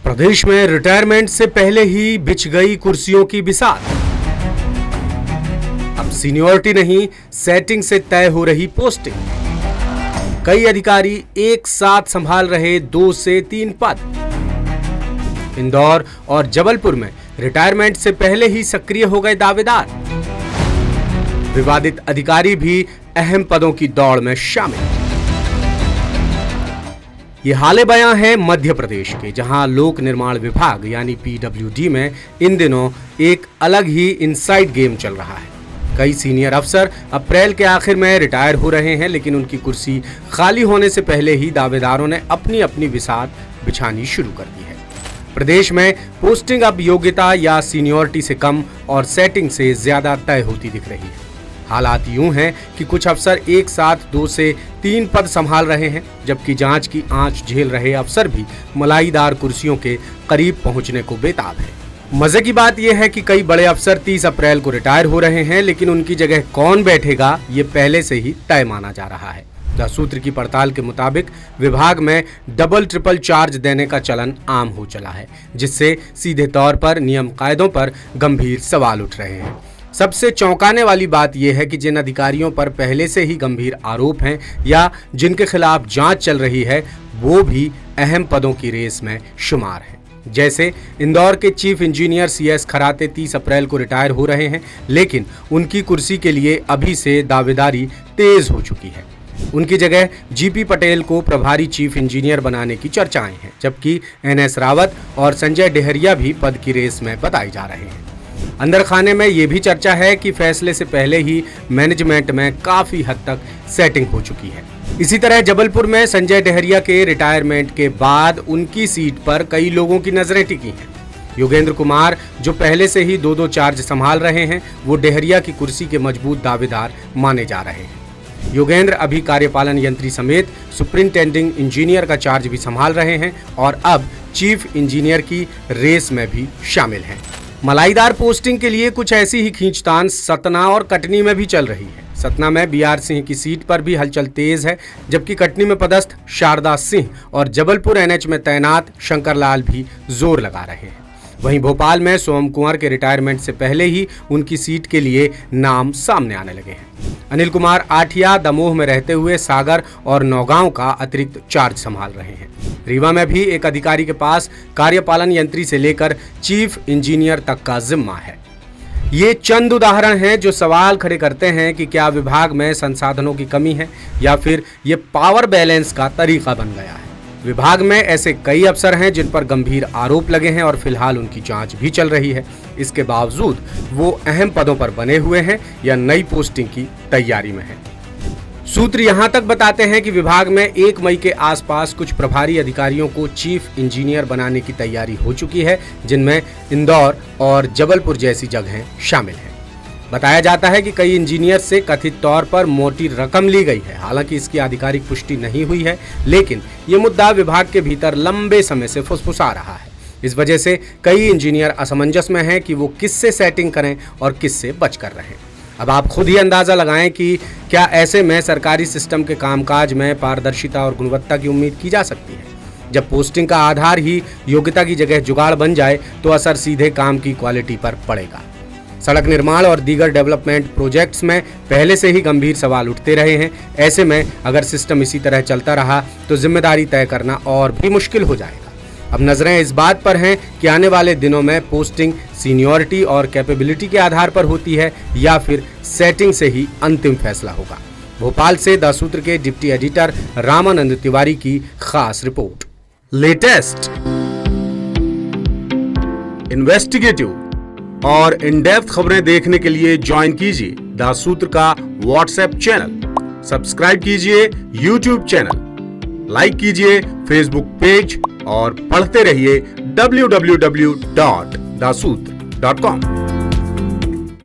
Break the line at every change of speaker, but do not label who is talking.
प्रदेश में रिटायरमेंट से पहले ही बिछ गई कुर्सियों की बिसात। अब सीनियरिटी नहीं, सेटिंग से तय हो रही पोस्टिंग। कई अधिकारी एक साथ संभाल रहे 2 से 3 पद। इंदौर और जबलपुर में रिटायरमेंट से पहले ही सक्रिय हो गए दावेदार। विवादित अधिकारी भी अहम पदों की दौड़ में शामिल। ये हाले बयां है मध्य प्रदेश के, जहां लोक निर्माण विभाग यानी पीडब्ल्यूडी में इन दिनों एक अलग ही इनसाइड गेम चल रहा है। कई सीनियर अफसर अप्रैल के आखिर में रिटायर हो रहे हैं, लेकिन उनकी कुर्सी खाली होने से पहले ही दावेदारों ने अपनी अपनी बिसात बिछानी शुरू कर दी है। प्रदेश में पोस्टिंग अब योग्यता या सीनियरिटी से कम और सेटिंग से ज्यादा तय होती दिख रही है। हालात यूं हैं कि कुछ अफसर एक साथ 2 से 3 पद संभाल रहे हैं, जबकि जांच की आंच झेल रहे अफसर भी मलाईदार कुर्सियों के करीब पहुंचने को बेताब है। मजे की बात यह है कि कई बड़े अफसर 30 अप्रैल को रिटायर हो रहे हैं, लेकिन उनकी जगह कौन बैठेगा ये पहले से ही तय माना जा रहा है। द सूत्र की पड़ताल के मुताबिक विभाग में डबल ट्रिपल चार्ज देने का चलन आम हो चला है, जिससे सीधे तौर पर नियम कायदों पर गंभीर सवाल उठ रहे हैं। सबसे चौंकाने वाली बात यह है कि जिन अधिकारियों पर पहले से ही गंभीर आरोप हैं या जिनके खिलाफ जांच चल रही है, वो भी अहम पदों की रेस में शुमार हैं। जैसे इंदौर के चीफ इंजीनियर CS खराते 30 अप्रैल को रिटायर हो रहे हैं, लेकिन उनकी कुर्सी के लिए अभी से दावेदारी तेज हो चुकी है। उनकी जगह GP पटेल को प्रभारी चीफ इंजीनियर बनाने की चर्चाएं हैं, जबकि NS रावत और संजय डेहरिया भी पद की रेस में बताए जा रहे हैं। अंदर खाने में ये भी चर्चा है कि फैसले से पहले ही मैनेजमेंट में काफी हद तक सेटिंग हो चुकी है। इसी तरह जबलपुर में संजय डेहरिया के रिटायरमेंट के बाद उनकी सीट पर कई लोगों की नजरें टिकी हैं। योगेंद्र कुमार, जो पहले से ही 2-2 चार्ज संभाल रहे हैं, वो डेहरिया की कुर्सी के मजबूत दावेदार माने जा रहे हैं। योगेंद्र अभी कार्यपालन यंत्री समेत सुपरिंटेंडिंग इंजीनियर का चार्ज भी संभाल रहे हैं और अब चीफ इंजीनियर की रेस में भी शामिल हैं। मलाईदार पोस्टिंग के लिए कुछ ऐसी ही खींचतान सतना और कटनी में भी चल रही है। सतना में BR सिंह की सीट पर भी हलचल तेज है, जबकि कटनी में पदस्थ शारदा सिंह और जबलपुर NH में तैनात शंकर लाल भी जोर लगा रहे हैं। वहीं भोपाल में सोम कुंवर के रिटायरमेंट से पहले ही उनकी सीट के लिए नाम सामने आने लगे हैं। अनिल कुमार आठिया दमोह में रहते हुए सागर और नौगांव का अतिरिक्त चार्ज संभाल रहे हैं। रीवा में भी एक अधिकारी के पास कार्यपालन यंत्री से लेकर चीफ इंजीनियर तक का जिम्मा है। ये चंद उदाहरण हैं जो सवाल खड़े करते हैं कि क्या विभाग में संसाधनों की कमी है या फिर ये पावर बैलेंस का तरीका बन गया है। विभाग में ऐसे कई अफसर हैं जिन पर गंभीर आरोप लगे हैं और फिलहाल उनकी जांच भी चल रही है। इसके बावजूद वो अहम पदों पर बने हुए हैं या नई पोस्टिंग की तैयारी में हैं। सूत्र यहां तक बताते हैं कि विभाग में 1 मई के आसपास कुछ प्रभारी अधिकारियों को चीफ इंजीनियर बनाने की तैयारी हो चुकी है, जिनमें इंदौर और जबलपुर जैसी जगहें शामिल हैं। बताया जाता है कि कई इंजीनियर से कथित तौर पर मोटी रकम ली गई है। हालांकि इसकी आधिकारिक पुष्टि नहीं हुई है, लेकिन ये मुद्दा विभाग के भीतर लंबे समय से फुसफुसा रहा है। इस वजह से कई इंजीनियर असमंजस में हैं कि वो किससे सेटिंग करें और किससे बच कर रहें। अब आप खुद ही अंदाजा लगाएं कि क्या ऐसे में सरकारी सिस्टम के कामकाज में पारदर्शिता और गुणवत्ता की उम्मीद की जा सकती है। जब पोस्टिंग का आधार ही योग्यता की जगह जुगाड़ बन जाए, तो असर सीधे काम की क्वालिटी पर पड़ेगा। सड़क निर्माण और दीगर डेवलपमेंट प्रोजेक्ट्स में पहले से ही गंभीर सवाल उठते रहे हैं। ऐसे में अगर सिस्टम इसी तरह चलता रहा तो जिम्मेदारी तय करना और भी मुश्किल हो जाएगा। अब नजरें इस बात पर हैं कि आने वाले दिनों में पोस्टिंग सीनियरिटी और कैपेबिलिटी के आधार पर होती है या फिर सेटिंग से ही अंतिम फैसला होगा। भोपाल से द सूत्र के डिप्टी एडिटर रामानंद तिवारी की खास रिपोर्ट। लेटेस्ट, इन्वेस्टिगेटिव और इन डेप्थ खबरें देखने के लिए ज्वाइन कीजिए द सूत्र का WhatsApp चैनल, सब्सक्राइब कीजिए YouTube चैनल, लाइक कीजिए Facebook पेज और पढ़ते रहिए www.daसूत्र.com।